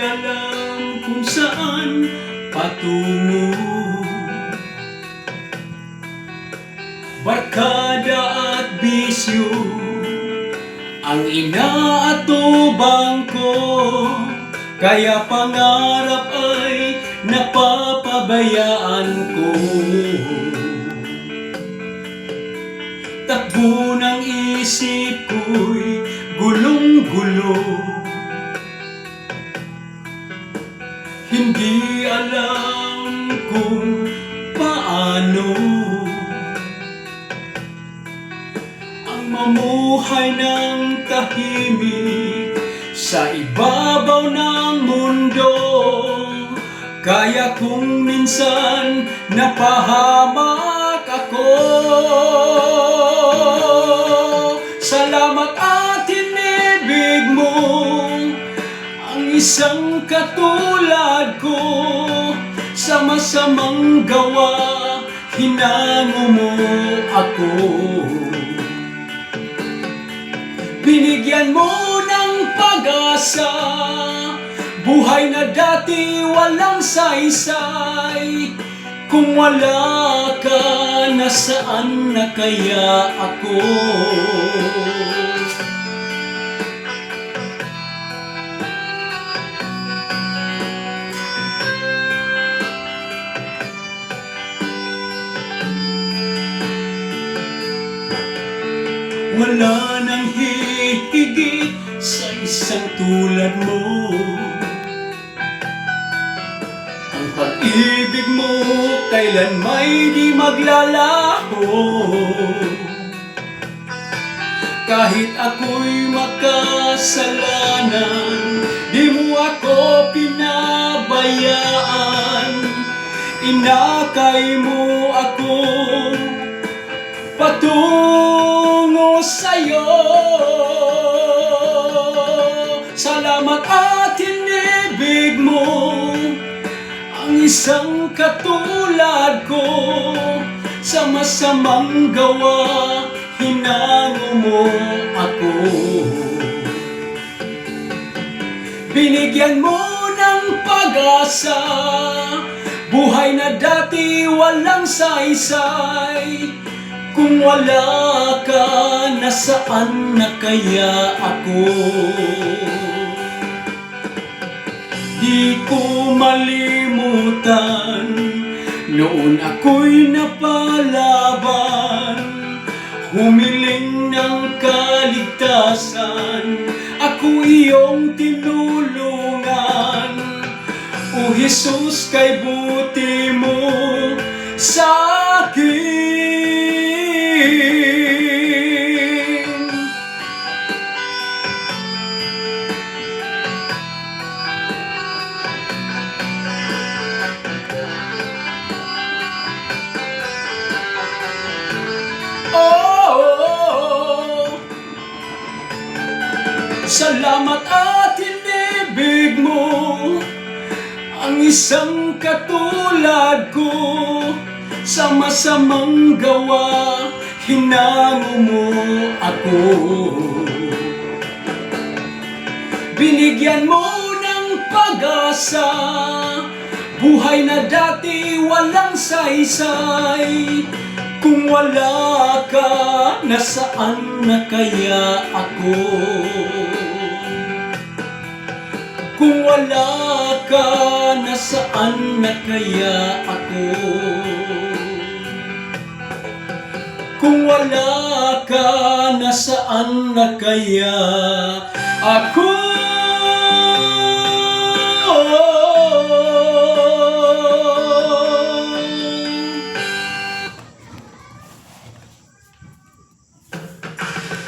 alam kung saan patungo. Barkada at bisyo ang inaatubang ko, kaya pangarap ay napapabayaan ko. Takbo ng isip ko'y gulong-gulo, hindi alam kung paano ang mamuhay ng tahimik sa ibabaw ng mundo. Kaya kung minsan napahamak ako, salamat at inibig mo ang isang katulad ko. Sa masamang gawa, hinango mo ako. Binigyan mo ng pag-asa, buhay na dati walang saysay. Kung wala ka, nasaan na kaya ako? Wala nang hihigit sa isang tulad mo. Ang pag-ibig mo kailan may di maglalaho. Kahit ako'y makasalanan, di mo ako pinabayaan. Inakay mo ako patungo sa'yo. Salamat at inibig mo ang isang katulad ko. Sa masamang gawa, hinango mo ako. Binigyan mo ng pag-asa, buhay na dati walang saysay. Kung wala ka, nasaan na kaya ako? Di ko malimutan, noon ako'y napalaban, humiling ng kaligtasan, ako iyong tinulungan. O Jesus, kay buti mo sa akin. Salamat at inibig mo ang isang katulad ko. Sa masamang gawa, hinango mo ako. Binigyan mo ng pag-asa, buhay na dati walang saysay. Kung wala ka, nasaan na kaya ako? Kung wala ka, nasaan na kaya ako? Kung wala ka, nasaan na kaya ako?